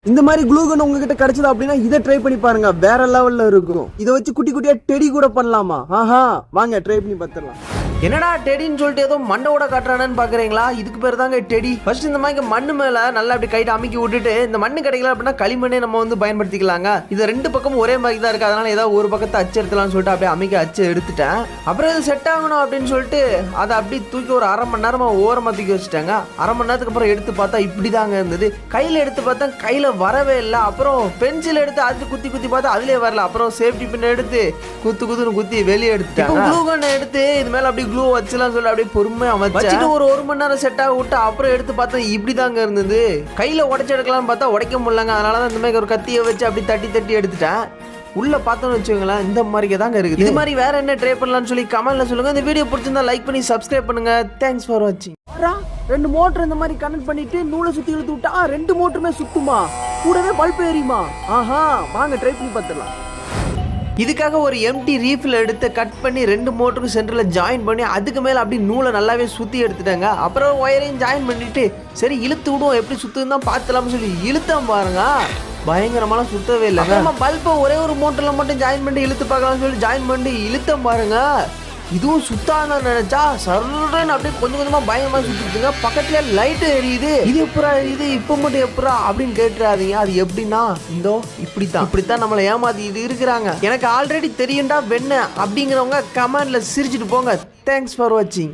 இந்த மாதிரி க்ளூ கன் உங்ககிட்ட கிடைச்சது அப்படின்னா இதை ட்ரை பண்ணி பாருங்க, வேற லெவல்ல இருக்கும். இதை வச்சு குட்டி குட்டியா டெடி கூட பண்ணலாமா? ஆஹா, வாங்க ட்ரை பண்ணி பார்த்துடலாம். என்னடா டெடின்னு சொல்லிட்டு ஏதோ மண்ணோட காட்டுறானு பாக்குறீங்களா? இதுக்கு பேர் தாங்க டெடி. ஃபர்ஸ்ட் இந்த மாதிரி மண்ணு மேல நல்லா அப்படி கைட்டு அமைக்கி விட்டுட்டு, இந்த மண்ணு கிடைக்கல அப்படின்னா களிமண்ணே நம்ம வந்து பயன்படுத்திக்கலாங்க. இது ரெண்டு பக்கமும் ஒரே மாதிரி தான் இருக்கு, அதனால ஏதாவது ஒரு பக்கத்தை அச்சு எடுத்துலாம்னு சொல்லிட்டு அப்படியே அமைக்க அச்சு எடுத்துட்டேன். அப்புறம் இது செட் ஆகணும் அப்படின்னு சொல்லிட்டு அதை அப்படி தூக்கி ஒரு அரை மணி நேரமா ஓரமா தூக்கி வச்சுட்டாங்க. அரை மணி நேரத்துக்கு அப்புறம் எடுத்து பார்த்தா இப்படிதாங்க இருந்தது. கையில எடுத்து பார்த்தா கையில வரவே இல்லை. அப்புறம் பென்சில் எடுத்து அது குத்தி குத்தி பார்த்தா அதுலயே வரல. அப்புறம் சேஃப்டி பின் எடுத்து குத்துன்னு குத்தி வெளியே எடுத்துட்டாங்க. க்ளூ கன் எடுத்து இது மேல அப்படி க்ளூ வச்சுலாம் சொல்லி அப்படியே பொறுமையா வச்சுட்டு ஒரு மணி நேரம் செட் ஆக விட்டு அப்புறம் எடுத்து பார்த்தா இப்படிதாங்க இருந்தது. கையில உடைச்சு எடுக்கலாம்னு பார்த்தா உடைக்க முடியலங்க. அதனாலதான் இந்த மாதிரி ஒரு கத்தியை வச்சு அப்படி தட்டி தட்டி எடுத்துட்டேன். உள்ள பார்த்தோன்னு வச்சுக்கோங்களேன், இந்த மாதிரி தாங்க இருக்குது. இது மாதிரி வேற என்ன ட்ரை பண்ணலாம்னு சொல்லி கமெண்ட்ல சொல்லுங்க. இந்த வீடியோ பிடிச்சிருந்தா லைக் பண்ணி சப்ஸ்கிரைப் பண்ணுங்க. தேங்க்ஸ் ஃபார் வாட்சிங். ரெண்டு மோட்டர் இந்த மாதிரி கனெக்ட் பண்ணிட்டு நூலை சுத்தி இழுத்து விட்டா ரெண்டு மோட்டருமே சுத்துமா, கூடவே பல்ப் எரியுமா? ஆஹா, வாங்க ட்ரை பண்ணி பார்த்துடலாம். இதுக்காக ஒரு எம்டி ரீஃபில் எடுத்து கட் பண்ணி ரெண்டு மோட்டருக்கு சென்டரில் ஜாயின் பண்ணி அதுக்கு மேலே அப்படி நூலை நல்லாவே சுற்றி எடுத்துட்டாங்க. அப்புறம் ஒயரையும் ஜாயின் பண்ணிட்டு சரி இழுத்து விடுவோம், எப்படி சுற்றுன்னு தான் பார்த்துலாம்னு சொல்லி இழுத்தான் பாருங்க, பயங்கரமான சுத்தவே இல்லை. நம்ம பல்பை ஒரே ஒரு மோட்டரில் மட்டும் ஜாயின் பண்ணி இழுத்து பார்க்கலாம்னு சொல்லி ஜாயின் பண்ணி இழுத்தம் பாருங்க, இதுவும் சுத்தான நினைச்சா சர்ன்னு அப்படியே கொஞ்சம் கொஞ்சமா பயங்கரமா சுத்திட்டுங்க. பக்கத்துல லைட் எரியுது. இது எப்பரா இது இப்ப மட்டும் எப்பரா அப்படின்னு கேட்டுறாதீங்க. அது எப்படின்னா இந்தோ இப்படித்தான் நம்மளை ஏமாத்திட்டு இருக்கிறாங்க. எனக்கு ஆல்ரெடி தெரியும்டா வெண்ண அப்படிங்கிறவங்க கமெண்ட்ல சிரிச்சுட்டு போங்க. தேங்க்ஸ் ஃபார் வாட்சிங்.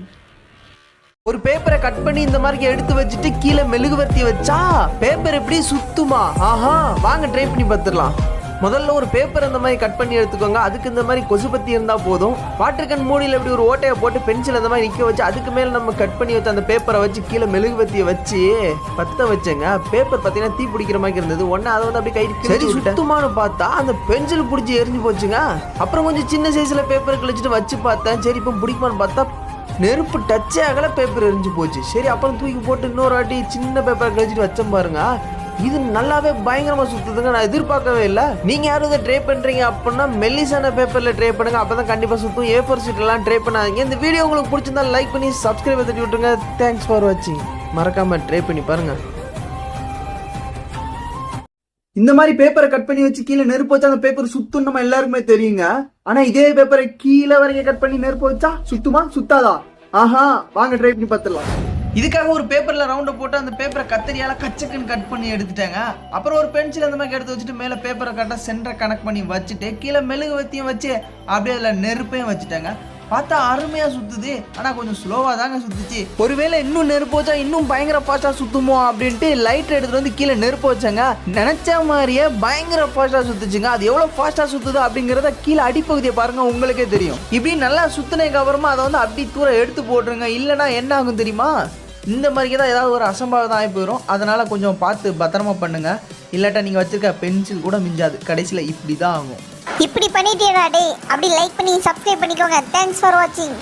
ஒரு பேப்பரை கட் பண்ணி இந்த மாதிரி எடுத்து வச்சுட்டு கீழே மெழுகுவர்த்தி வச்சா பேப்பர் எப்படி சுத்துமா? ஆஹா, வாங்க ட்ரை பண்ணி பார்த்துடலாம். முதல்ல ஒரு பேப்பர் அந்த மாதிரி கட் பண்ணி எடுத்துக்கோங்க. அதுக்கு இந்த மாதிரி கொசுபத்தி இருந்தால் போதும். வாட்டர் கன் மூடியில் இப்படி ஒரு ஓட்டையை போட்டு பென்சில் அந்த மாதிரி நிற்க வச்சு அதுக்கு மேலே நம்ம கட் பண்ணி வச்சு அந்த பேப்பரை வச்சு கீழே மெழுகுவத்தியை வச்சு பற்ற வச்சேங்க. பேப்பர் பார்த்தீங்கன்னா தீ பிடிக்கிற மாதிரி இருந்தது. உடனே அதை வந்து அப்படி கை சரி சுத்தமானு பார்த்தா அந்த பென்சில் பிடிச்சி எரிஞ்சு போச்சுங்க. அப்புறம் கொஞ்சம் சின்ன சைஸில் பேப்பர் கிழிச்சிட்டு வச்சு பார்த்தேன். சரி இப்போ பிடிக்குமான்னு பார்த்தா நெருப்பு டச்சே ஆகல, பேப்பர் எரிஞ்சு போச்சு. சரி அப்புறம் தூக்கி போட்டு இன்னொரு வாட்டி சின்ன பேப்பர் கழிச்சிட்டு வச்சேன் பாருங்க, இது நல்லாவே பயங்கரமா சுத்துதுங்க. நான் எதிர்பார்க்கவே இல்லை. நீங்க யாரும் இதை ட்ரை பண்றீங்க அப்படின்னா மெல்லிசான பேப்பர்ல ட்ரை பண்ணுங்க, அப்பதான் கண்டிப்பா சுத்தும். A4 ஷீட் எல்லாம் ட்ரை பண்ணாதீங்க. இந்த வீடியோ உங்களுக்கு பிடிச்சிருந்தா லைக் பண்ணி சப்ஸ்கிரைப் தட்டி விட்டுருங்க. தேங்க்ஸ் ஃபார் வாட்சிங். மறக்காம ட்ரை பண்ணி பாருங்க. இந்த மாதிரி பேப்பரை கட் பண்ணி வச்சு கீழே நெருப்பு வச்சா அந்த பேப்பர் சுத்தும் நம்ம எல்லாருக்குமே தெரியுங்க. ஆனா இதே பேப்பரை கீழே வரைக்கும் கட் பண்ணி நெருப்பு வச்சா சுத்துமா சுத்தாதா? ஆஹா, வாங்க ட்ரை பண்ணி பார்த்துடலாம். இதுக்காக ஒரு பேப்பர்ல ரவுண்டை போட்டு அந்த பேப்பரை கத்தரியால கச்சக்குன்னு கட் பண்ணி எடுத்துட்டாங்க. அப்புறம் ஒரு பென்சில் அந்த மாதிரி எடுத்து வச்சுட்டு மேலே பேப்பரை கரெக்டாக சென்டரை கனெக்ட் பண்ணி வச்சுட்டு கீழே மெழுகுவத்தியும் வச்சு அப்படியே அதில் நெருப்பையும் வச்சுட்டாங்க. பார்த்தா அருமையா சுத்துது, ஆனா கொஞ்சம் ஸ்லோவா தாங்க சுத்துச்சு. ஒருவேளை இன்னும் நெருப்பு வச்சா இன்னும் பயங்கர ஃபாஸ்டா சுத்துமோ அப்படின்ட்டு லைட் எடுத்துட்டு வந்து கீழே நெருப்பு வச்சாங்க. நினைச்ச மாதிரியே பயங்கர ஃபாஸ்டா சுத்துச்சுங்க. அது எவ்வளவு ஃபாஸ்டா சுத்துது அப்படிங்கறத கீழே அடிப்பகுதியை பாருங்க, உங்களுக்கே தெரியும். இப்படி நல்லா சுத்தினதுக்கு அப்புறமா அதை வந்து அப்படி தூரம் எடுத்து போட்டுருங்க. இல்லைன்னா என்ன ஆகும் தெரியுமா? இந்த மாதிரி தான் ஏதாவது ஒரு அசம்பாவிதம் ஆகி போயிடும். அதனால கொஞ்சம் பார்த்து பத்திரமா பண்ணுங்க. இல்லாட்டா நீங்க வச்சிருக்க பென்சில் கூட மிஞ்சாது. கடைசியில் இப்படி தான் ஆகும். இப்படி பண்ணிட்டேடா டே. அப்படி லைக் பண்ணி சப்ஸ்கிரைப் பண்ணிக்கோங்க. தேங்க்ஸ் ஃபார் வாட்சிங்.